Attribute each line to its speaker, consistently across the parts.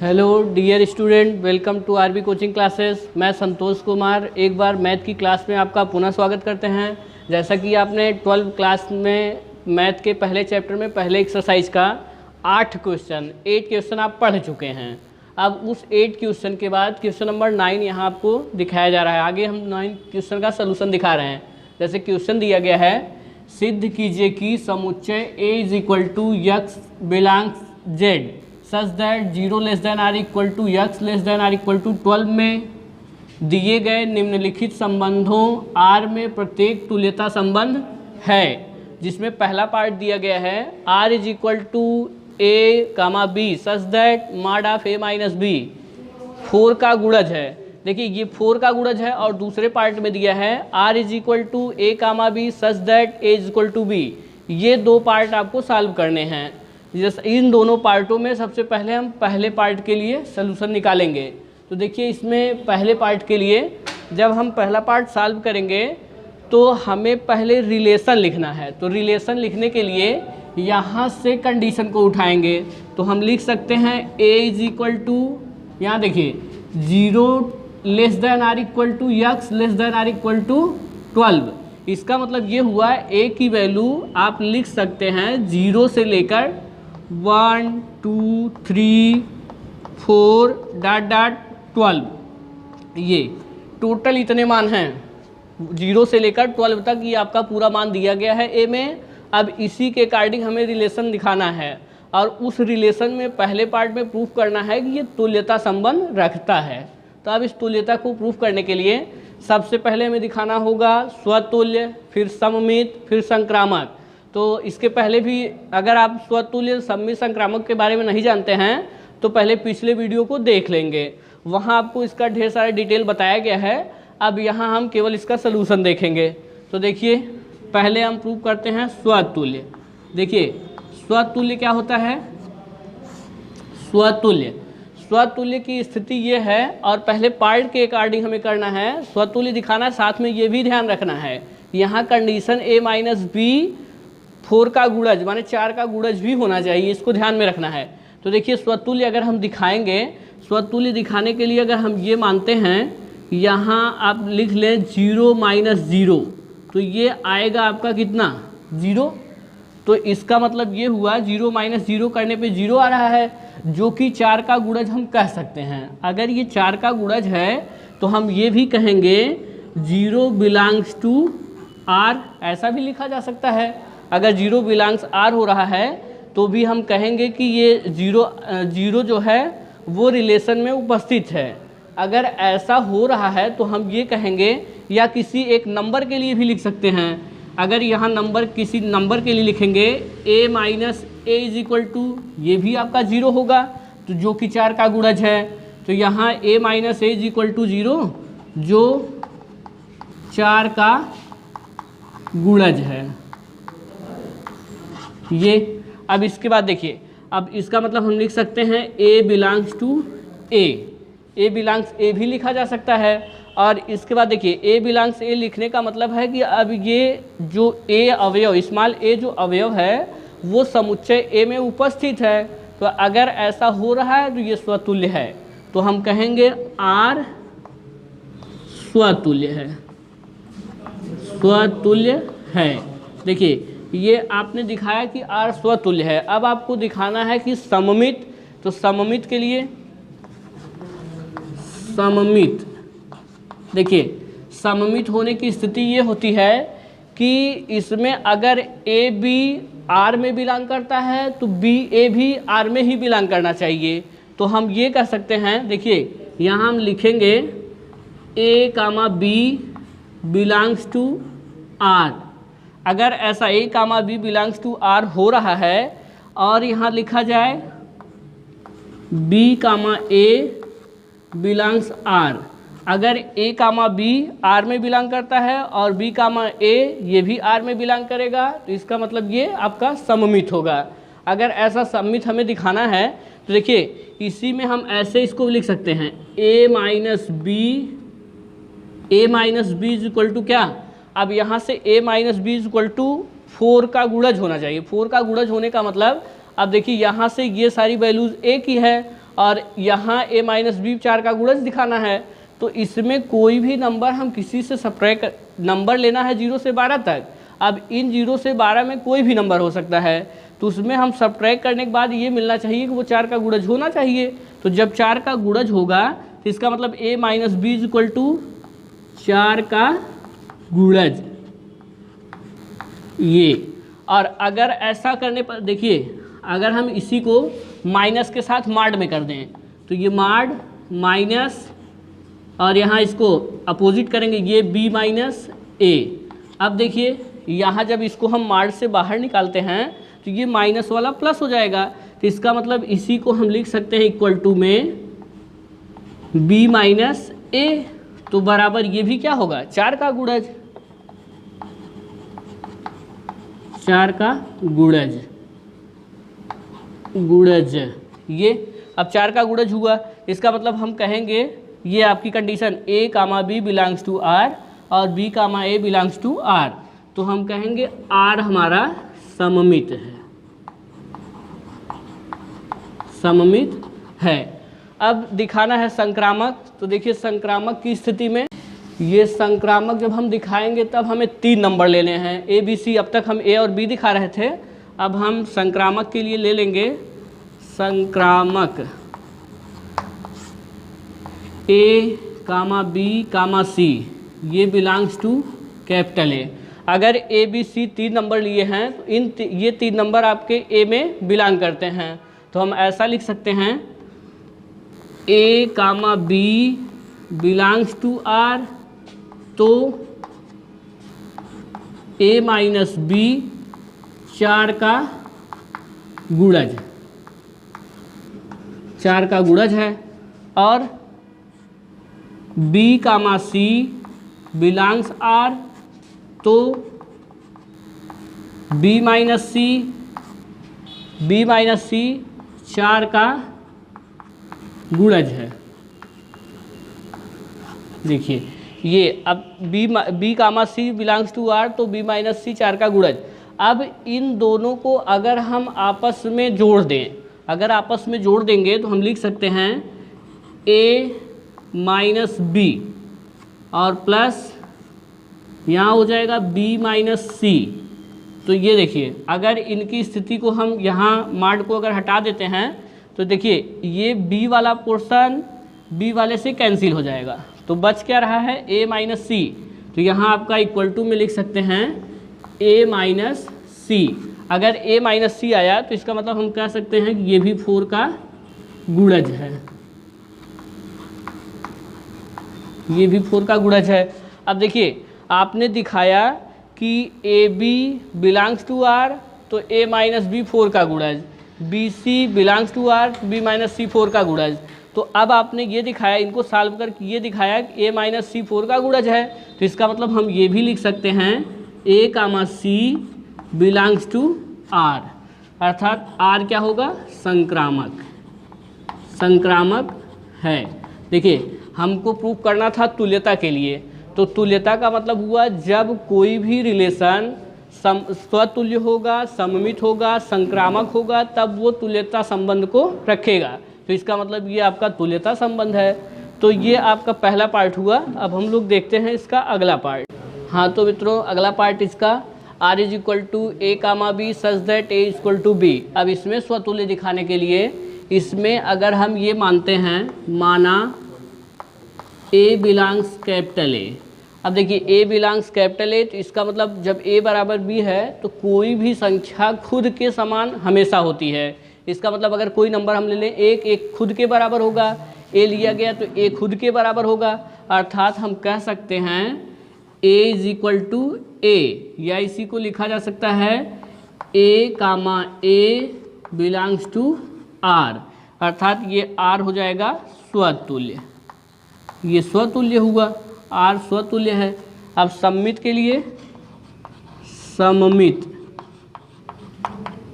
Speaker 1: Hello dear student, welcome to RB coaching classes. मैं संतोष कुमार एक बार math की क्लास में आपका पुनः स्वागत करते हैं। जैसा कि आपने 12 क्लास में मैथ के पहले चैप्टर में पहले एक्सरसाइज का 8 क्वेश्चन आप पढ़ चुके हैं। अब उस 8 क्वेश्चन के बाद क्वेश्चन नंबर 9 यहाँ आपको दिखाया जा रहा है। आगे हम 9 क्वेश्चन का सलूशन दिखा रहे हैं। जैसे क्वेश्चन दिया गया है, सिद्ध कीजिए कि समुच्चय A is equal to x belongs Z such that 0 less than or equal to x less than or equal to 12 में दिए गए निम्नलिखित संबंधों R में प्रत्येक तुल्यता संबंध है। जिसमें पहला पार्ट दिया गया है R is equal to A comma B such that mod of A minus B 4 का गुणज है। देखिए ये 4 का गुणज है। और दूसरे पार्ट में दिया है R is equal to A comma B such that A is equal to B। ये दो पार्ट आपको सॉल्व करने हैं। जैसे इन दोनों पार्टों में सबसे पहले हम पहले पार्ट के लिए सलूशन निकालेंगे। तो देखिए इसमें पहले पार्ट के लिए जब हम पहला पार्ट सॉल्व करेंगे तो हमें पहले रिलेशन लिखना है। तो रिलेशन लिखने के लिए यहाँ से कंडीशन को उठाएंगे। तो हम लिख सकते हैं A इज इक्वल टू, यहाँ देखिए 0 less than or equal to x less than or equal to 12। इसका मतलब ये हुआ A की वैल्यू आप लिख सकते हैं 0 से लेकर 1 2 3 4 डॉट डॉट 12। ये टोटल इतने मान हैं 0 से लेकर 12 तक। ये आपका पूरा मान दिया गया है A में। अब इसी के अकॉर्डिंग हमें रिलेशन दिखाना है और उस रिलेशन में पहले पार्ट में प्रूफ करना है कि ये तुल्यता संबंध रखता है। तो अब इस तुल्यता को प्रूफ करने के लिए सबसे पहले हमें दिखाना होगा स्वतुल्य, फिर सममित, फिर संक्रामक। तो इसके पहले भी अगर आप स्वतुल्य, सममित, संक्रामक के बारे में नहीं जानते हैं तो पहले पिछले वीडियो को देख लेंगे। वहाँ आपको इसका ढेर सारा डिटेल बताया गया है। अब यहाँ हम केवल इसका सलूशन देखेंगे। तो देखिए पहले हम प्रूव करते हैं स्वतुल्य। देखिए स्वतुल्य क्या होता है? स्वतुल्य की स्थिति ये है, और पहले पार्ट के अकॉर्डिंग हमें करना है स्वतुल्य दिखाना। साथ में ये भी ध्यान रखना है यहाँ कंडीशन A माइनस B 4 का गुणज माने 4 का गुणज भी होना चाहिए, इसको ध्यान में रखना है। तो देखिए स्वतुल्य अगर हम दिखाएंगे, स्वतुल्य दिखाने के लिए अगर हम ये मानते हैं, यहाँ आप लिख लें 0 माइनस 0, तो ये आएगा आपका कितना 0। तो इसका मतलब ये हुआ 0 माइनस 0 करने पे 0 आ रहा है, जो कि 4 का गुणज हम कह सकते हैं। अगर ये 4 का गुणज है तो हम ये भी कहेंगे 0 बिलोंग्स टू R, ऐसा भी लिखा जा सकता है। अगर 0 बिलोंग्स R हो रहा है तो भी हम कहेंगे कि ये 0 जो है वो रिलेशन में उपस्थित है। अगर ऐसा हो रहा है तो हम ये कहेंगे, या किसी एक नंबर के लिए भी लिख सकते हैं। अगर यहाँ नंबर किसी नंबर के लिए लिखेंगे A minus A is equal to, ये भी आपका 0 होगा, तो जो कि 4 का गुणज है। तो यहाँ A minus A is equal to 0 जो 4 का गुणज है ये। अब इसके बाद देखिए, अब इसका मतलब हम लिख सकते हैं A belongs to A, A belongs A भी लिखा जा सकता है। और इसके बाद देखिए A बिलोंग्स A लिखने का मतलब है कि अब ये जो A अवयव, स्मॉल a जो अवयव है वो समुच्चय A में उपस्थित है। तो अगर ऐसा हो रहा है तो ये स्वतुल्य है। तो हम कहेंगे R स्वतुल्य है, स्वतुल्य है। देखिए ये आपने दिखाया कि R स्वतुल्य है। अब आपको दिखाना है कि सममित। तो सममित के लिए सममित, देखिए सममित होने की स्थिति ये होती है कि इसमें अगर A B R में बिलोंग करता है तो B A भी R में ही बिलोंग करना चाहिए। तो हम ये कह सकते हैं, देखिए यहाँ हम लिखेंगे A comma B belongs to R। अगर ऐसा A comma B belongs to R हो रहा है और यहाँ लिखा जाए B comma A belongs R, अगर A कामा B R में बिलोंग करता है और B कामा A ये भी R में बिलोंग करेगा, तो इसका मतलब ये आपका सममित होगा। अगर ऐसा सममित हमें दिखाना है तो देखिए इसी में हम ऐसे इसको लिख सकते हैं A minus B is equal to क्या? अब यहाँ से A minus B is equal to 4 का गुणज होना चाहिए। 4 का गुणज होने का मतलब अब देखिए यहाँ से ये सारी वैल्यूज़ A की है और यहाँ a माइनस बी 4 का गुणज दिखाना है, तो इसमें कोई भी नंबर हम किसी से सब्ट्रैक्ट नंबर लेना है 0 से 12 तक। अब इन 0 से 12 में कोई भी नंबर हो सकता है, तो उसमें हम सब्ट्रैक्ट करने के बाद ये मिलना चाहिए कि वो 4 का गुणज होना चाहिए। तो जब 4 का गुणज होगा तो इसका मतलब a minus B is equal to 4 का गुणज ये। और अगर ऐसा करने पर देखिए, अगर हम इसी को माइनस के साथ माड में कर दें तो ये माड माइनस, और यहाँ इसको अपोजिट करेंगे ये b माइनस a। अब देखिए यहाँ जब इसको हम माड से बाहर निकालते हैं तो ये माइनस वाला प्लस हो जाएगा, तो इसका मतलब इसी को हम लिख सकते हैं इक्वल टू में b माइनस a। तो बराबर ये भी क्या होगा 4 का गुणज, 4 का गुणज ये। अब 4 का गुणज हुआ, इसका मतलब हम कहेंगे ये आपकी condition a comma b belongs to r और b comma a belongs to r, तो हम कहेंगे r हमारा सममित है, सममित है। अब दिखाना है संक्रामक, तो देखिए संक्रामक की स्थिति में ये संक्रामक जब हम दिखाएंगे तब हमें 3 नंबर लेने हैं a b c। अब तक हम a और b दिखा रहे थे, अब हम संक्रामक के लिए ले लेंगे संक्रामक a comma b comma c, ये बिलोंग्स टू कैपिटल A। अगर a b c 3 नंबर लिए हैं तो ये 3 नंबर आपके a में बिलोंग करते हैं, तो हम ऐसा लिख सकते हैं a comma b belongs to r, तो a माइनस बी 4 का गुणज, 4 का गुणज है, और b comma c belongs r, तो b माइनस सी 4 का गुणज है। देखिए ये अब b comma c belongs to r, तो b माइनस सी 4 का गुणज। अब इन दोनों को अगर हम आपस में जोड़ दें, अगर आपस में जोड़ देंगे तो हम लिख सकते हैं a माइनस बी और प्लस यहाँ हो जाएगा b माइनस सी। तो ये देखिए अगर इनकी स्थिति को हम यहाँ माड को अगर हटा देते हैं तो देखिए ये b वाला पोर्शन b वाले से कैंसिल हो जाएगा, तो बच क्या रहा है a माइनस सी। तो यहाँ आपका इक्वल टू में लिख सकते हैं a माइनस सी। अगर a माइनस सी आया तो इसका मतलब हम कह सकते हैं कि ये भी 4 का गुणज है, ये भी 4 का गुणज है। अब देखिए आपने दिखाया कि a b belongs to R, तो a माइनस बी 4 का गुणज, b c belongs to R, b minus सी 4 का गुणज। तो अब आपने ये दिखाया, इनको सॉल्व करके ये दिखाया कि a माइनस सी 4 का गुणज है, तो इसका मतलब हम ये भी लिख सकते हैं a comma C belongs to r, अर्थात r क्या होगा संक्रामक, संक्रामक है। देखिए हमको प्रूव करना था तुल्यता के लिए, तो तुल्यता का मतलब हुआ जब कोई भी रिलेशन स्वतुल्य होगा, सममित होगा, संक्रामक होगा, तब वो तुल्यता संबंध को रखेगा। तो इसका मतलब ये आपका तुल्यता संबंध है। तो ये आपका पहला पार्ट हुआ। अब हम लोग देखते हैं इसका अगला पार्ट। हाँ तो मित्रों अगला पार्ट इसका r is equal to A comma B such that A is equal to B. अब इसमें स्वतुल्य दिखाने के लिए इसमें अगर हम ये मानते हैं, माना a बिलोंग्स कैपिटल A। अब देखिए a बिलोंग्स कैपिटल A, तो इसका मतलब जब a बराबर b है तो कोई भी संख्या खुद के समान हमेशा होती है। इसका मतलब अगर कोई नंबर हम ले लें, एक खुद के बराबर होगा, a लिया गया तो a खुद के बराबर होगा, अर्थात हम कह सकते हैं a is equal to a, या इसी को लिखा जा सकता है a comma a belongs to r, अर्थात ये r हो जाएगा स्वतुल्य, ये स्वतुल्य हुआ, r स्वतुल्य है। अब सममित के लिए सममित,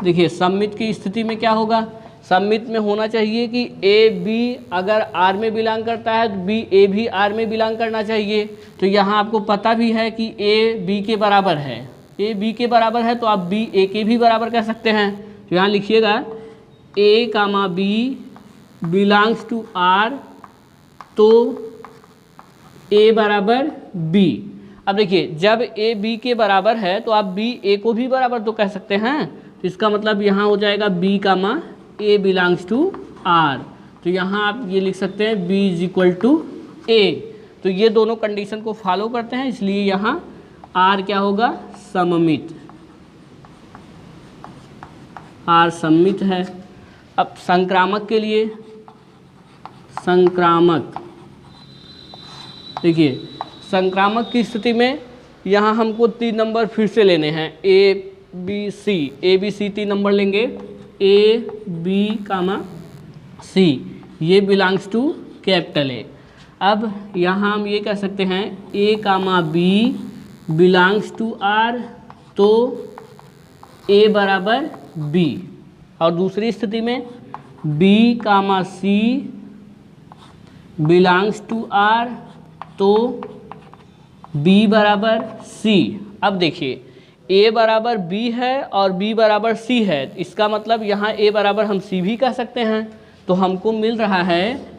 Speaker 1: देखिए सममित की स्थिति में क्या होगा, सममित में होना चाहिए कि a b अगर r में बिलोंग करता है तो b a भी r में बिलोंग करना चाहिए। तो यहाँ आपको पता भी है कि a b के बराबर है, a b के बराबर है तो आप b a के भी बराबर कह सकते हैं। तो यहाँ लिखिएगा a comma b belongs to R तो ए बराबर बी। अब देखिए जब ए बी के बराबर है तो आप बी ए को भी बराबर तो कह सकते हैं, तो इसका मतलब यहाँ हो जाएगा B comma A belongs to R. तो यहाँ आप ये लिख सकते हैं B is equal to A. तो ये दोनों कंडीशन को फॉलो करते हैं, इसलिए यहाँ आर क्या होगा, सममित, आर सममित है। अब संक्रामक के लिए, संक्रामक देखिए संक्रामक की स्थिति में यहाँ हमको 3 नंबर फिर से लेने हैं, ए बी सी 3 नंबर लेंगे, ए बी कामा सी, ये बिलोंग्स टू कैपिटल ए। अब यहाँ हम ये कह सकते हैं ए comma B belongs to R तो ए बराबर बी। और दूसरी स्थिति में B comma C belongs to R तो बी बराबर सी। अब देखिए ए बराबर बी है और बी बराबर सी है, इसका मतलब यहाँ ए बराबर हम सी भी कह सकते हैं, तो हमको मिल रहा है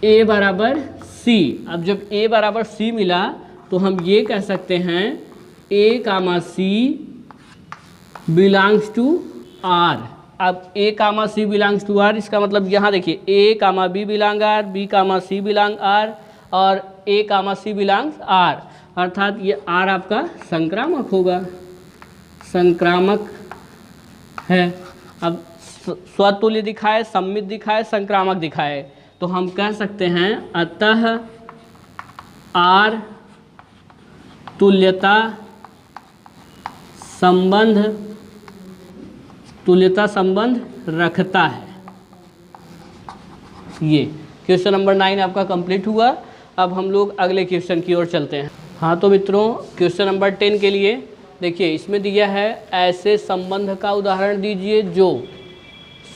Speaker 1: ए बराबर सी। अब जब ए बराबर सी मिला तो हम ये कह सकते हैं ए comma C belongs to R. अब a comma C belongs to R, इसका मतलब यहाँ देखिए a comma b belong R, b comma c belong R और a comma C belongs are, अर्थात ये आर आपका संक्रामक होगा, संक्रामक है। अब स्वतुल्य दिखाए, सममित दिखाए, संक्रामक दिखाए, तो हम कह सकते हैं अतः आर तुल्यता संबंध रखता है। ये क्वेश्चन नंबर 9 आपका कंप्लीट हुआ। अब हम लोग अगले क्वेश्चन की ओर चलते हैं। हाँ तो मित्रों क्वेश्चन नंबर 10 के लिए देखिए इसमें दिया है ऐसे संबंध का उदाहरण दीजिए जो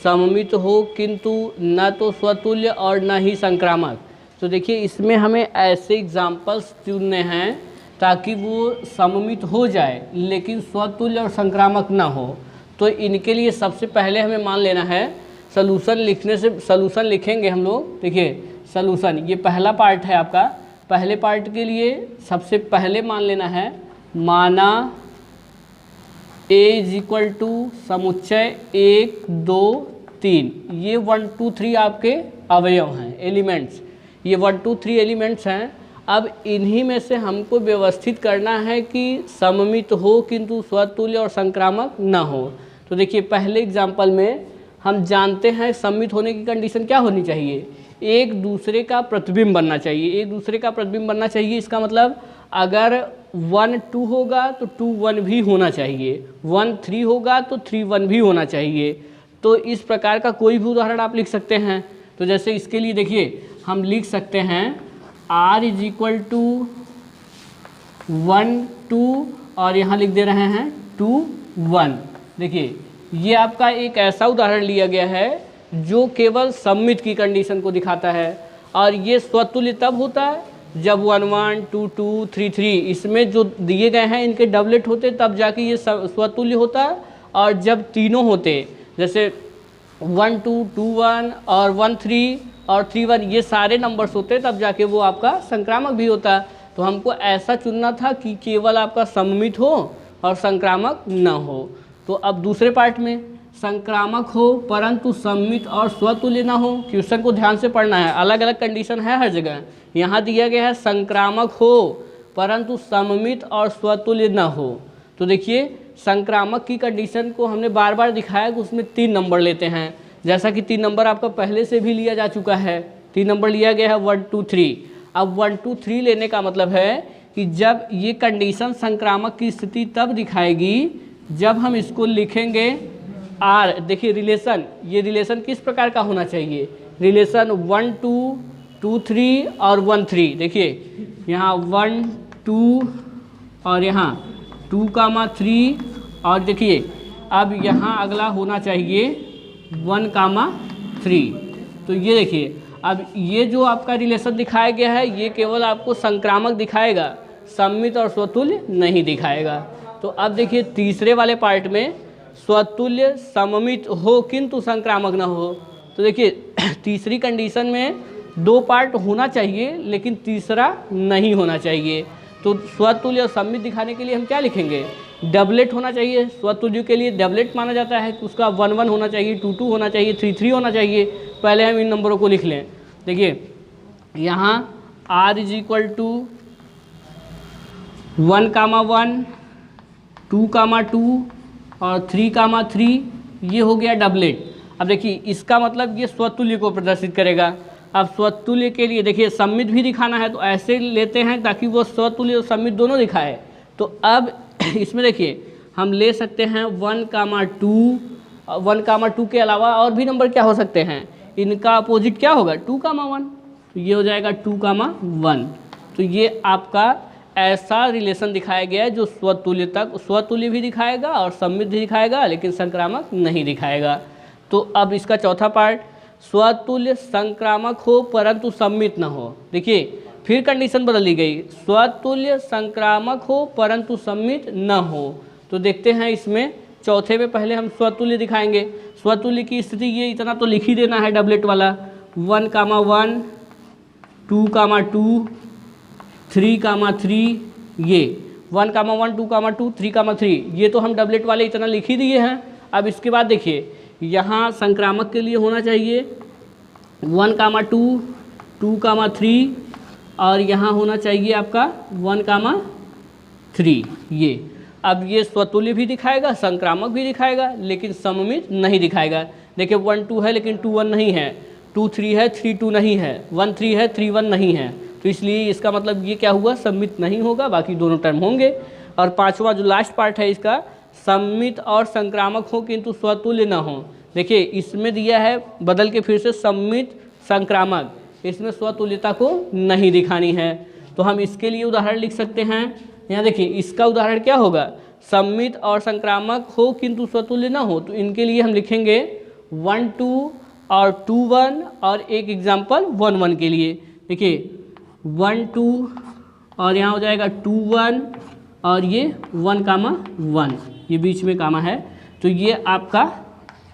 Speaker 1: सममित हो किंतु न तो स्वतुल्य और न ही संक्रामक। तो देखिए इसमें हमें ऐसे एग्जाम्पल्स चुनने हैं ताकि वो सममित हो जाए लेकिन स्वतुल्य और संक्रामक ना हो। तो इनके लिए सबसे पहले हमें मान लेना है, सलूशन लिखने से सलूशन लिखेंगे हम लोग। देखिए सलूशन ये पहला पार्ट है आपका, पहले पार्ट के लिए सबसे पहले मान लेना है माना ए इज इक्वल टू समुच्चय 1 2 3, ये 1 2 3 आपके अवयव हैं, एलिमेंट्स, ये 1 2 3 एलिमेंट्स हैं। अब इन्हीं में से हमको व्यवस्थित करना है कि सममित हो किंतु स्वतुल्य और संक्रामक ना हो। तो देखिए पहले एग्जाम्पल में हम जानते हैं सममित होने की कंडीशन क्या होनी चाहिए, एक दूसरे का प्रतिबिंब बनना चाहिए, एक दूसरे का प्रतिबिंब बनना चाहिए। इसका मतलब अगर 1 2 होगा तो 2 1 भी होना चाहिए, 1 3 होगा तो 3 1 भी होना चाहिए। तो इस प्रकार का कोई भी उदाहरण आप लिख सकते हैं। तो जैसे इसके लिए देखिए हम लिख सकते हैं r इज इक्वल टू 1 2 और यहाँ लिख दे रहे हैं 2 1। देखिए ये आपका एक ऐसा उदाहरण लिया गया है जो केवल सममित की कंडीशन को दिखाता है, और ये स्वतुल्य तब होता है जब 1 1 2 2 3 3 इसमें जो दिए गए हैं इनके डबलेट होते तब जाके ये स्वतुल्य होता है। और जब तीनों होते जैसे 1 2 2 1 और 1 3 और 3 1 ये सारे नंबर्स होते तब जाके वो आपका संक्रामक भी होता है। तो हमको ऐसा चुनना था कि केवल आपका सममित हो और संक्रामक न हो। तो अब दूसरे पार्ट में संक्रामक हो परंतु सममित और स्वतुल्य ना हो। क्वेश्चन को ध्यान से पढ़ना है, अलग अलग कंडीशन है हर जगह। यहाँ दिया गया है संक्रामक हो परंतु सममित और स्वतुल्य ना हो। तो देखिए संक्रामक की कंडीशन को हमने बार बार दिखाया कि उसमें 3 नंबर लेते हैं, जैसा कि 3 नंबर आपका पहले से भी लिया जा चुका है, 3 नंबर लिया गया है 1 2 3। अब 1 2 3 लेने का मतलब है कि जब ये कंडीशन संक्रामक की स्थिति तब दिखाएगी जब हम इसको लिखेंगे आर। देखिए रिलेशन, ये रिलेशन किस प्रकार का होना चाहिए, रिलेशन 1 2 2 3 और 1 3। देखिए यहाँ 1 2 और यहाँ 2 3 और देखिए अब यहाँ अगला होना चाहिए 1 3। तो ये देखिए अब ये जो आपका रिलेशन दिखाया गया है ये केवल आपको संक्रामक दिखाएगा, सममित और स्वतुल्य नहीं दिखाएगा। तो अब देखिए तीसरे वाले पार्ट में स्वतुल्य सममित हो किंतु संक्रामक ना हो। तो देखिए तीसरी कंडीशन में 2 पार्ट होना चाहिए लेकिन तीसरा नहीं होना चाहिए। तो स्वतुल्य और सममित दिखाने के लिए हम क्या लिखेंगे, डबलेट होना चाहिए। स्वतुल्य के लिए डबलेट माना जाता है कि उसका 1 1 होना चाहिए, 2 2 होना चाहिए, 3 3 होना चाहिए। पहले हम इन नंबरों को लिख लें। देखिए यहाँ r इज इक्वल टू 1 कामा 1, 2 कामा 2 और 3 कामा 3, ये हो गया डबलेट। अब देखिए इसका मतलब ये स्वतुल्य को प्रदर्शित करेगा। अब स्वतुल्य के लिए देखिए सममित भी दिखाना है तो ऐसे लेते हैं ताकि वो स्वतुल्य और सममित दोनों दिखाए। तो अब इसमें देखिए हम ले सकते हैं 1 कामा 2, 1 कामा 2 के अलावा और भी नंबर क्या हो सकते हैं, इनका अपोजिट क्या होगा 2 कामा 1, तो ये हो जाएगा 2 कामा 1। तो ये आपका ऐसा रिलेशन दिखाया गया है जो स्वतुल्य भी दिखाएगा और सममित भी दिखाएगा लेकिन संक्रामक नहीं दिखाएगा। तो अब इसका चौथा पार्ट, स्वतुल्य संक्रामक हो परंतु सममित न हो। देखिए फिर कंडीशन बदल दी गई, स्वतुल्य संक्रामक हो परंतु सममित न हो। तो देखते हैं इसमें चौथे में पहले हम स्वतुल्य दिखाएंगे। स्वतुल्य की स्थिति ये इतना तो लिख ही देना है डबलेट वाला, 1 कामा 1, 2 कामा 2, 3 कामा 3, ये 1 कामा 1, 2 कामा 2, 3 कामा 3, ये तो हम डबलेट वाले इतना लिख ही दिए हैं। अब इसके बाद देखिए यहाँ संक्रामक के लिए होना चाहिए 1 कामा 2, 2 कामा 3 और यहाँ होना चाहिए आपका 1 कामा 3, ये। अब ये स्वतुल्य भी दिखाएगा, संक्रामक भी दिखाएगा लेकिन सममित नहीं दिखाएगा। देखिए 1 2 है लेकिन 2 1 नहीं है, 2 3 है 3 2 नहीं है, 1 3 है 3 1 नहीं है। तो इसलिए इसका मतलब ये क्या हुआ, सममित नहीं होगा, बाकी दोनों टर्म होंगे। और पांचवा जो लास्ट पार्ट है इसका, सममित और संक्रामक हो किंतु स्वतुल्य न हो। देखिए इसमें दिया है बदल के फिर से सममित संक्रामक, इसमें स्वतुल्यता को नहीं दिखानी है। तो हम इसके लिए उदाहरण लिख सकते हैं। यहाँ देखिए इसका उदाहरण क्या होगा, सममित और संक्रामक हो किंतु स्वतुल्य न हो। तो इनके लिए हम लिखेंगे 1 2 और 2 1 और एक एग्जाम्पल 1 1 के लिए। देखिए 1 2 और यहाँ हो जाएगा 2 1 और ये 1 कामा 1, ये बीच में कामा है। तो ये आपका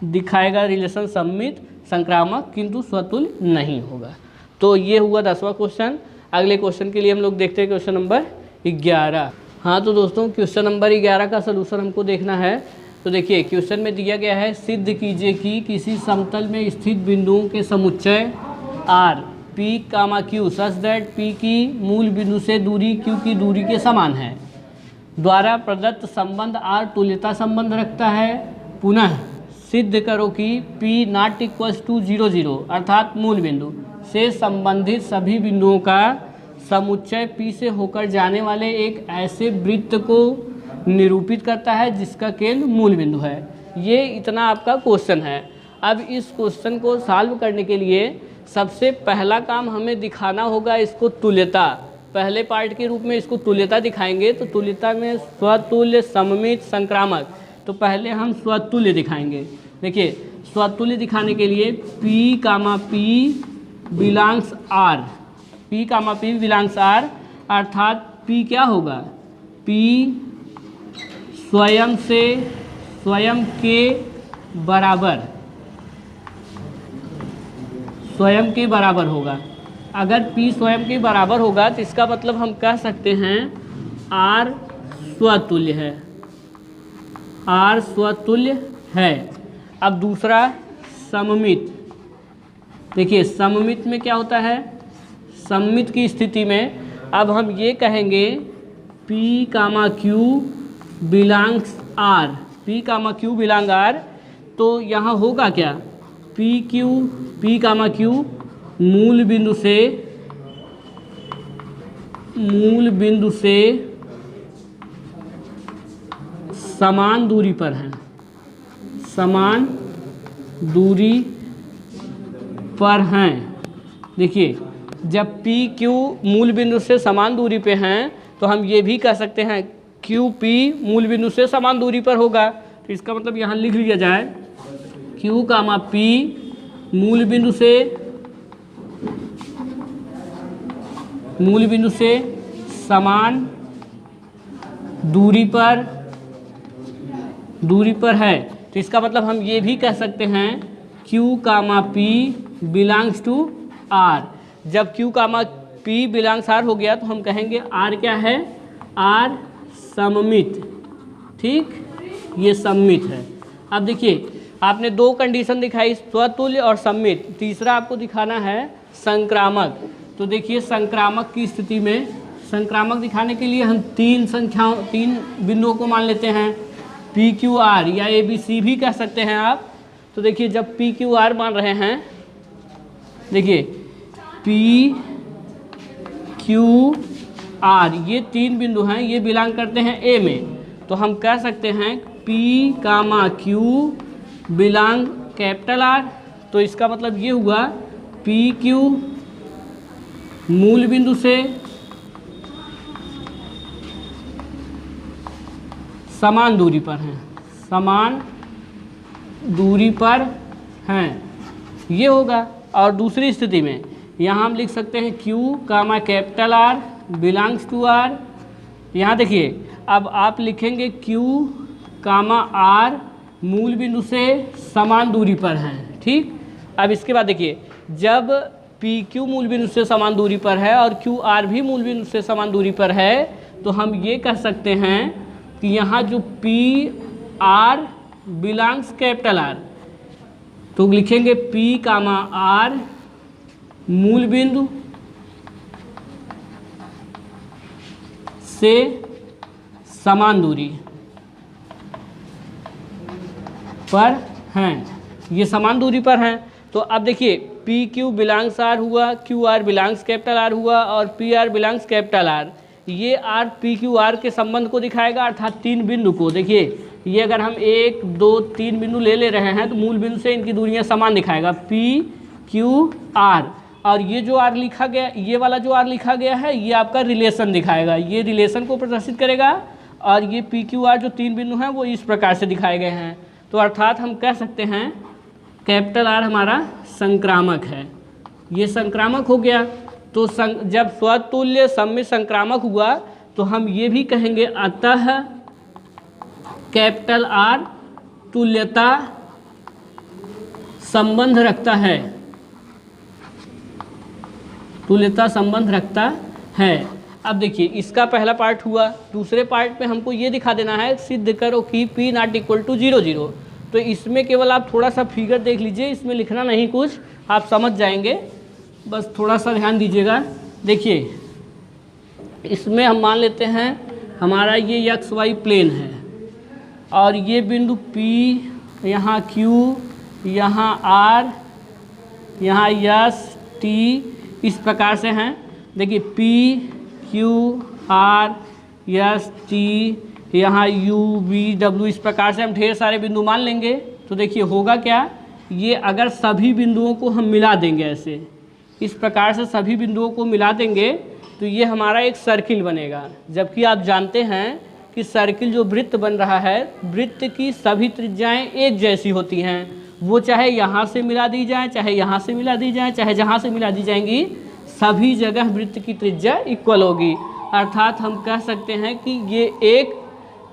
Speaker 1: दिखाएगा रिलेशन सममित संक्रामक किंतु स्वतुल्य नहीं होगा। तो ये हुआ 10वां क्वेश्चन। अगले क्वेश्चन के लिए हम लोग देखते हैं क्वेश्चन नंबर 11। हाँ तो दोस्तों क्वेश्चन नंबर 11 का सलूशन हमको देखना है। तो देखिए क्वेश्चन में दिया गया है, सिद्ध कीजिए कि किसी समतल में स्थित बिंदुओं के समुच्चय R P comma Q such that P की मूल बिंदु से दूरी Q की दूरी के समान है, द्वारा प्रदत्त संबंध R तुल्यता संबंध रखता है। पुनः सिद्ध करो कि P नॉट इक्वल्स टू 0 0 अर्थात मूल बिंदु से संबंधित सभी बिंदुओं का समुच्चय P से होकर जाने वाले एक ऐसे वृत्त को निरूपित करता है जिसका केंद्र मूल बिंदु है। ये इतना आपका क्वेश्चन है। अब इस क्वेश्चन को सॉल्व करने के लिए सबसे पहला काम हमें दिखाना होगा इसको तुल्यता। पहले पार्ट के रूप में इसको तुल्यता दिखाएंगे। तो तुल्यता में स्वतुल्य, सममित, संक्रामक। तो पहले हम स्वतुल्य दिखाएंगे। देखिए स्वतुल्य दिखाने के लिए P कामा P बिलोंग्स R, P कामा P बिलोंग्स R अर्थात P क्या होगा, P स्वयं से स्वयं के बराबर, स्वयं के बराबर होगा। अगर P स्वयं के बराबर होगा तो इसका मतलब हम कह सकते हैं R स्वतुल्य है, R स्वतुल्य है। अब दूसरा सममित। देखिए सममित में क्या होता है, सममित की स्थिति में अब हम ये कहेंगे P comma Q belongs R, P comma Q belong R। तो यहाँ होगा क्या, P कामा Q मूल बिंदु से समान दूरी पर हैं, समान दूरी पर हैं। देखिए जब P Q मूल बिंदु से समान दूरी पे हैं तो हम ये भी कह सकते हैं Q P मूल बिंदु से समान दूरी पर होगा। तो इसका मतलब यहाँ लिख लिया जाए Q कामा P मूल बिंदु से समान दूरी पर है। तो इसका मतलब हम ये भी कह सकते हैं Q comma P belongs to R। जब Q comma P belongs R हो गया तो हम कहेंगे R क्या है, R सममित। ठीक, ये सममित है। अब देखिए आपने दो कंडीशन दिखाई, स्वतुल्य और सममित, तीसरा आपको दिखाना है संक्रामक। तो देखिए संक्रामक की स्थिति में, संक्रामक दिखाने के लिए हम तीन बिंदुओं को मान लेते हैं, पी क्यू आर या ए बी सी भी कह सकते हैं आप। तो देखिए जब पी क्यू आर मान रहे हैं, देखिए पी क्यू आर ये तीन बिंदु हैं, ये बिलोंग करते हैं ए में। तो हम कह सकते हैं पी कामा क्यू बिलोंग कैपिटल आर। तो इसका मतलब ये हुआ पी क्यू मूल बिंदु से समान दूरी पर हैं, समान दूरी पर हैं, ये होगा। और दूसरी स्थिति में यहाँ हम लिख सकते हैं Q comma capital R belongs to R। यहाँ देखिए अब आप लिखेंगे Q कामा R मूल बिंदु से समान दूरी पर हैं। ठीक, अब इसके बाद देखिए जब PQ मूल बिंदु से समान दूरी पर है और QR भी मूल बिंदु से समान दूरी पर है, तो हम ये कह सकते हैं कि यहाँ जो PR बिलोंग्स कैपिटल R, तो लिखेंगे P कामा R मूल बिंदु से समान दूरी पर हैं, ये समान दूरी पर हैं। तो अब देखिए पी क्यू बिलोंग्स आर हुआ, Q R belongs capital R हुआ और P R belongs capital R. ये आर पी क्यू आर के संबंध को दिखाएगा, अर्थात तीन बिंदु को। देखिए ये अगर हम 1 2 3 बिंदु ले रहे हैं तो मूल बिंदु से इनकी दूरियां समान दिखाएगा, पी क्यू आर। और ये जो आर लिखा गया, ये वाला जो आर लिखा गया है, ये आपका रिलेशन दिखाएगा, ये रिलेशन को प्रदर्शित करेगा। और ये पी क्यू आर जो तीन बिंदु हैं वो इस प्रकार से दिखाए गए हैं। तो अर्थात हम कह सकते हैं कैपिटल आर हमारा संक्रामक है, ये संक्रामक हो गया। तो जब स्वतुल्य सममित संक्रामक हुआ तो हम ये भी कहेंगे अतः कैपिटल आर तुल्यता संबंध रखता है, तुल्यता संबंध रखता है। अब देखिए इसका पहला पार्ट हुआ, दूसरे पार्ट में हमको ये दिखा देना है सिद्ध करो कि P नॉट इक्वल टू 0 0। तो इसमें केवल आप थोड़ा सा फिगर देख लीजिए, इसमें लिखना नहीं कुछ, आप समझ जाएंगे, बस थोड़ा सा ध्यान दीजिएगा। देखिए इसमें हम मान लेते हैं हमारा ये एक्स वाई प्लेन है और ये बिंदु P, यहाँ Q, यहाँ R, यहाँ S T इस प्रकार से हैं। देखिए P Q R S T यहाँ U V W इस प्रकार से हम ढेर सारे बिंदु मान लेंगे। तो देखिए होगा क्या, ये अगर सभी बिंदुओं को हम मिला देंगे, ऐसे इस प्रकार से सभी बिंदुओं को मिला देंगे तो ये हमारा एक सर्किल बनेगा। जबकि आप जानते हैं कि सर्किल जो वृत्त बन रहा है, वृत्त की सभी त्रिज्याएं एक जैसी होती हैं, वो चाहे यहाँ से मिला दी जाए, चाहे यहाँ से मिला दी जाए, चाहे जहाँ से मिला दी जाएंगी, सभी जगह वृत्त की त्रिज्या इक्वल होगी। अर्थात हम कह सकते हैं कि ये एक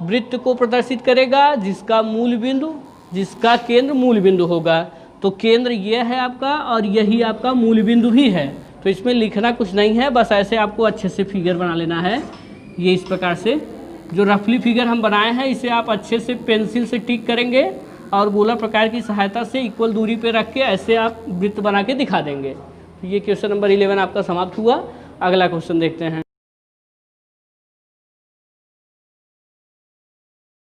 Speaker 1: वृत्त को प्रदर्शित करेगा जिसका मूल बिंदु, जिसका केंद्र मूल बिंदु होगा। तो केंद्र ये है आपका और यही आपका मूल बिंदु भी है। तो इसमें लिखना कुछ नहीं है, बस ऐसे आपको अच्छे से फिगर बना लेना है। ये इस प्रकार से जो रफली फिगर हम बनाए हैं, इसे आप अच्छे से पेंसिल से टिक करेंगे और गोला प्रकार की सहायता से इक्वल दूरी पे रख के ऐसे आप वृत्त बना के दिखा देंगे। ये क्वेश्चन नंबर 11 आपका समाप्त हुआ। अगला क्वेश्चन देखते हैं।